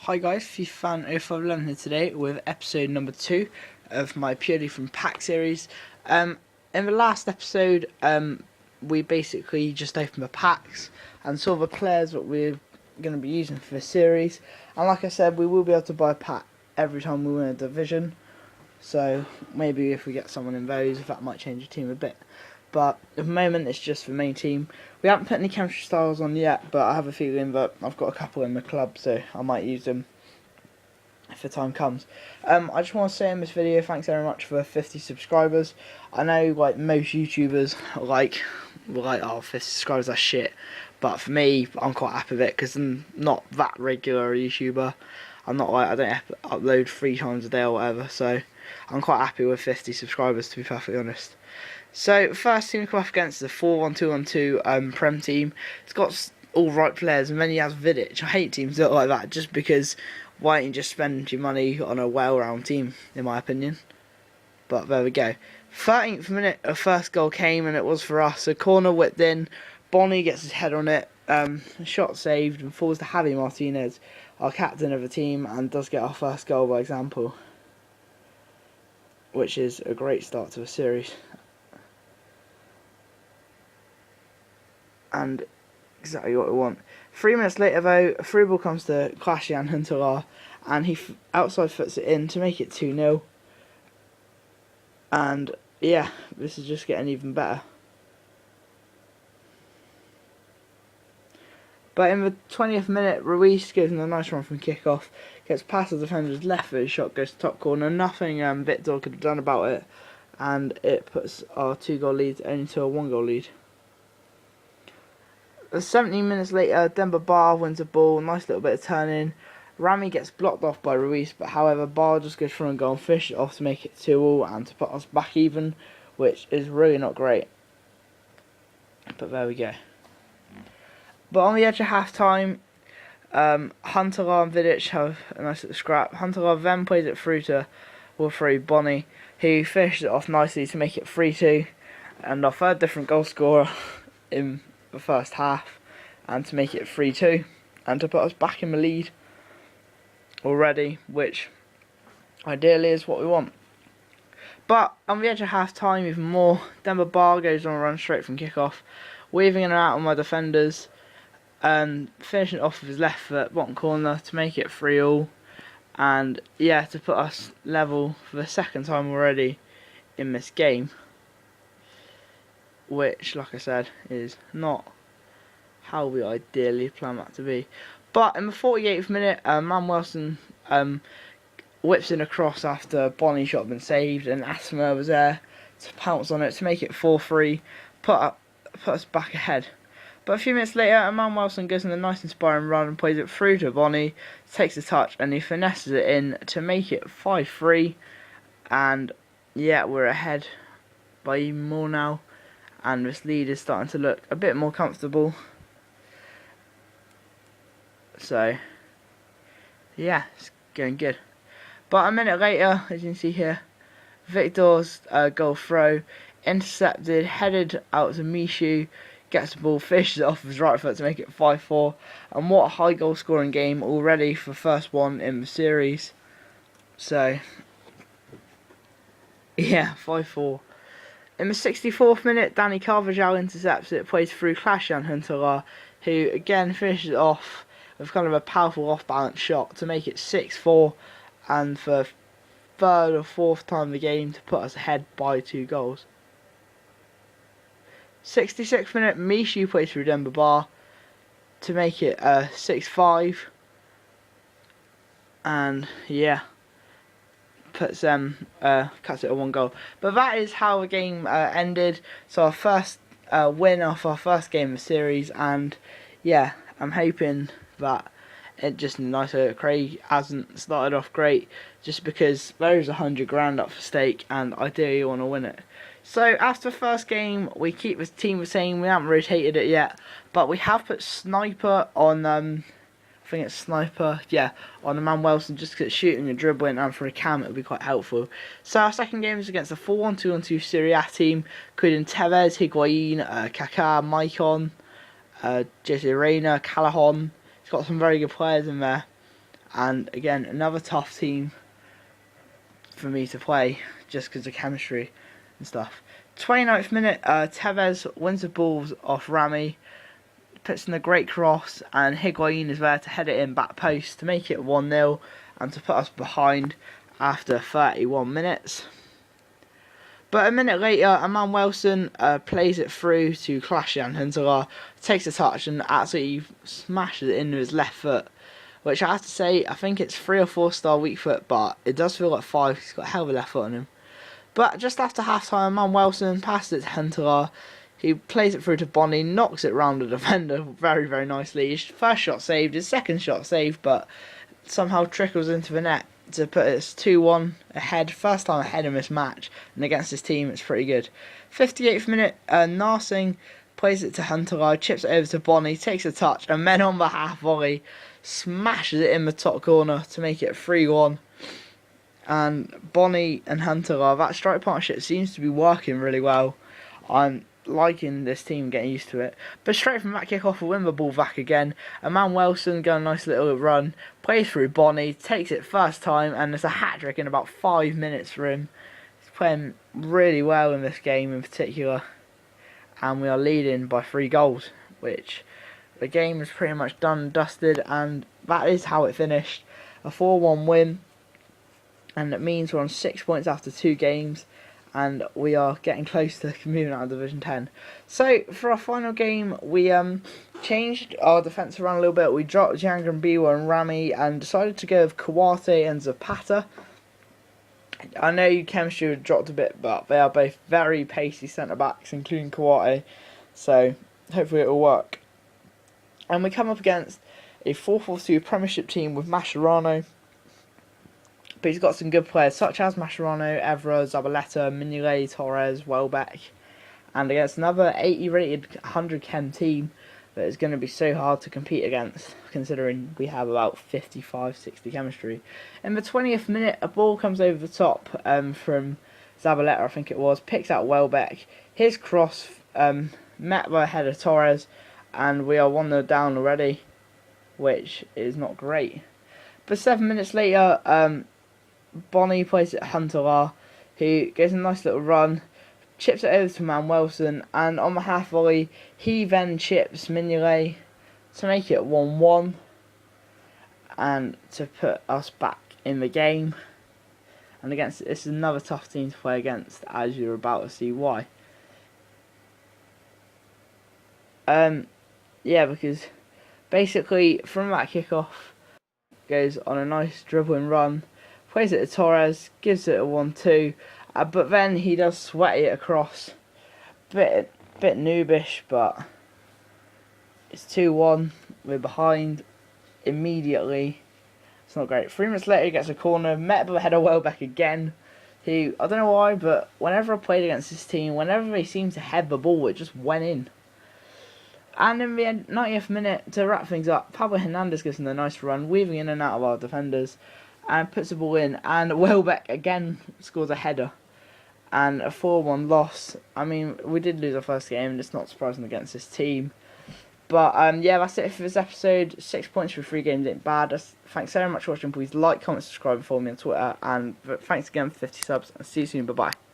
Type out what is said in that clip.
Hi guys, FIFA fan 0511 here today with episode number 2 of my Purely from Pack series. In the last episode, we basically just opened the packs and saw the players that we're going to be using for the series. And like I said, we will be able to buy a pack every time we win a division. So maybe if we get someone in those, that might change the team a bit. But at the moment, it's just the main team. We haven't put any chemistry styles on yet, but I have a feeling that I've got a couple in the club, so I might use them if the time comes. I just want to say in this video, thanks very much for 50 subscribers. I know like most YouTubers like, oh, 50 subscribers, that's shit. But for me, I'm quite happy with it because I'm not that regular a YouTuber. I'm not like, I don't upload 3 times a day or whatever, so I'm quite happy with 50 subscribers, to be perfectly honest. So, first team we come up against is a 4-1-2-1-2 Prem team. It's got all right players, and then he has Vidic. I hate teams that are like that, just because why don't you just spend your money on a well-rounded team, in my opinion. But there we go. 13th minute, a first goal came, and it was for us. A corner whipped in, Bonnie gets his head on it, shot saved, and falls to Javi Martinez, our captain of the team, and does get our first goal by example. Which is a great start to the series. And exactly what we want. 3 minutes later though, a free ball comes to Klashian Huntelaar, and he outside foots it in to make it 2-0. And yeah, this is just getting even better. But in the 20th minute, Ruiz gives him a nice run from kick-off, gets past the defender's left foot, shot goes to top corner, nothing Victor could have done about it, and it puts our 2-goal lead only to a 1-goal lead. 17 minutes later, Demba Ba wins the ball, nice little bit of turning. Rami gets blocked off by Ruiz, but however, Ba just goes for a goal and fish it off to make it 2-2 and to put us back even, which is really not great. But there we go. But on the edge of half time, Huntelaar and Vidic have a nice little scrap. Huntelaar then plays it through to Bonnie, who finished it off nicely to make it 3-2, and our third different goal scorer in the first half, and to make it 3-2 and to put us back in the lead already, which ideally is what we want. But on the edge of half time, even more, Demba Ba goes on a run straight from kick-off, weaving in and out of my defenders, and finishing it off with his left foot, bottom corner, to make it 3-3, and yeah, to put us level for the second time already in this game, which, like I said, is not how we ideally plan that to be. But in the 48th minute, Manuelson whips in a cross after Bonnie shot had been saved, and Asma was there to pounce on it to make it 4-3, put us back ahead. But a few minutes later, Manuelson goes on a nice inspiring run and plays it through to Bonnie, takes the touch, and he finesses it in to make it 5-3. And yeah, we're ahead by even more now, and this lead is starting to look a bit more comfortable. So yeah, it's going good. But a minute later, as you can see here, Victor's goal throw, intercepted, headed out to Mishu, gets the ball, fishes it off his right foot to make it 5-4. And what a high goal scoring game already for the first one in the series. So yeah, 5-4. In the 64th minute, Danny Carvajal intercepts it, plays through Klashian Huntelaar, who again finishes it off with kind of a powerful off-balance shot to make it 6-4, and for the third or fourth time in the game to put us ahead by 2 goals. 66th minute, Mishu plays through Demba Ba to make it 6-5, and yeah, puts cuts it at 1 goal. But that is how the game ended. So our first win off our first game of the series, and yeah, I'm hoping that it just nicer. Craig hasn't started off great, just because there's 100 grand up for stake, and ideally you want to win it. So after the first game, we keep the team the same. We haven't rotated it yet, but we have put Sniper on. I think it's Sniper, yeah, on Manuelson, just because it's shooting and dribbling, and for a cam it would be quite helpful. So our second game is against the 4-1-2-1-2 Serie A team, including Tevez, Higuain, Kaká, Maicon, Jose Reina, Callahan. It's got some very good players in there. And again, another tough team for me to play just because of chemistry and stuff. 29th minute, Tevez wins the balls off Rami, puts in a great cross, and Higuain is there to head it in back post to make it 1-0 and to put us behind after 31 minutes. But a minute later, Aman Wilson plays it through to Klashan Huntelaar, takes a touch and absolutely smashes it into his left foot. Which I have to say, I think it's 3 or 4 star weak foot, but it does feel like 5. He's got a hell of a left foot on him. But just after half time, Aman Wilson passes it to Huntelaar. He plays it through to Bonnie, knocks it round the defender very, very nicely. His first shot saved, his second shot saved, but somehow trickles into the net to put us 2-1 ahead. First time ahead in this match, and against this team, it's pretty good. 58th minute, Narsing plays it to Huntelaar, chips it over to Bonnie, takes a touch, and then on the half volley, smashes it in the top corner to make it 3-1. And Bonnie and Huntelaar, that strike partnership seems to be working really well. I'm liking this team, getting used to it. But straight from that kick-off, we'll win the ball back again. Aman Wilson got a nice little run, plays through Bonnie, takes it first time, and there's a hat-trick in about 5 minutes for him. He's playing really well in this game in particular. And we are leading by 3 goals, which the game is pretty much done and dusted, and that is how it finished. A 4-1 win, and it means we're on 6 points after 2 games, and we are getting close to moving out of Division 10. So, for our final game, we changed our defence around a little bit. We dropped Jangan Biwa and Rami, and decided to go with Kawate and Zapata. I know chemistry had dropped a bit, but they are both very pacey centre-backs, including Kawate, so hopefully it will work. And we come up against a 4-4-2 Premiership team with Mascherano. But he's got some good players such as Mascherano, Evra, Zabaleta, Mignolet, Torres, Welbeck. And against another 80 rated 100 chem team that is going to be so hard to compete against, considering we have about 55-60 chemistry. In the 20th minute, a ball comes over the top from Zabaleta, I think it was, picks out Welbeck. His cross met by a header Torres, and we are 1-0 down already, which is not great. But 7 minutes later, Bonnie plays it Huntelaar, who gets a nice little run, chips it over to Man Wilson, and on the half volley, he then chips Mignolet to make it 1-1, and to put us back in the game. And against this is another tough team to play against, as you're about to see why. Yeah, because basically from that kickoff, goes on a nice dribbling run, plays it to Torres, gives it a 1-2, but then he does sweat it across. Bit noobish, but it's 2-1. We're behind immediately. It's not great. 3 minutes later, he gets a corner, met by the header Welbeck again. Who, I don't know why, but whenever I played against this team, whenever they seemed to head the ball, it just went in. And in the 90th minute, to wrap things up, Pablo Hernandez gives him a nice run, weaving in and out of our defenders, and puts the ball in. And Welbeck again scores a header, and a 4-1 loss. I mean, we did lose our first game, and it's not surprising against this team. But yeah, that's it for this episode. 6 points for 3 games ain't bad. Thanks so much for watching. Please like, comment, subscribe, and follow me on Twitter. And thanks again for 50 subs. And see you soon. Bye bye.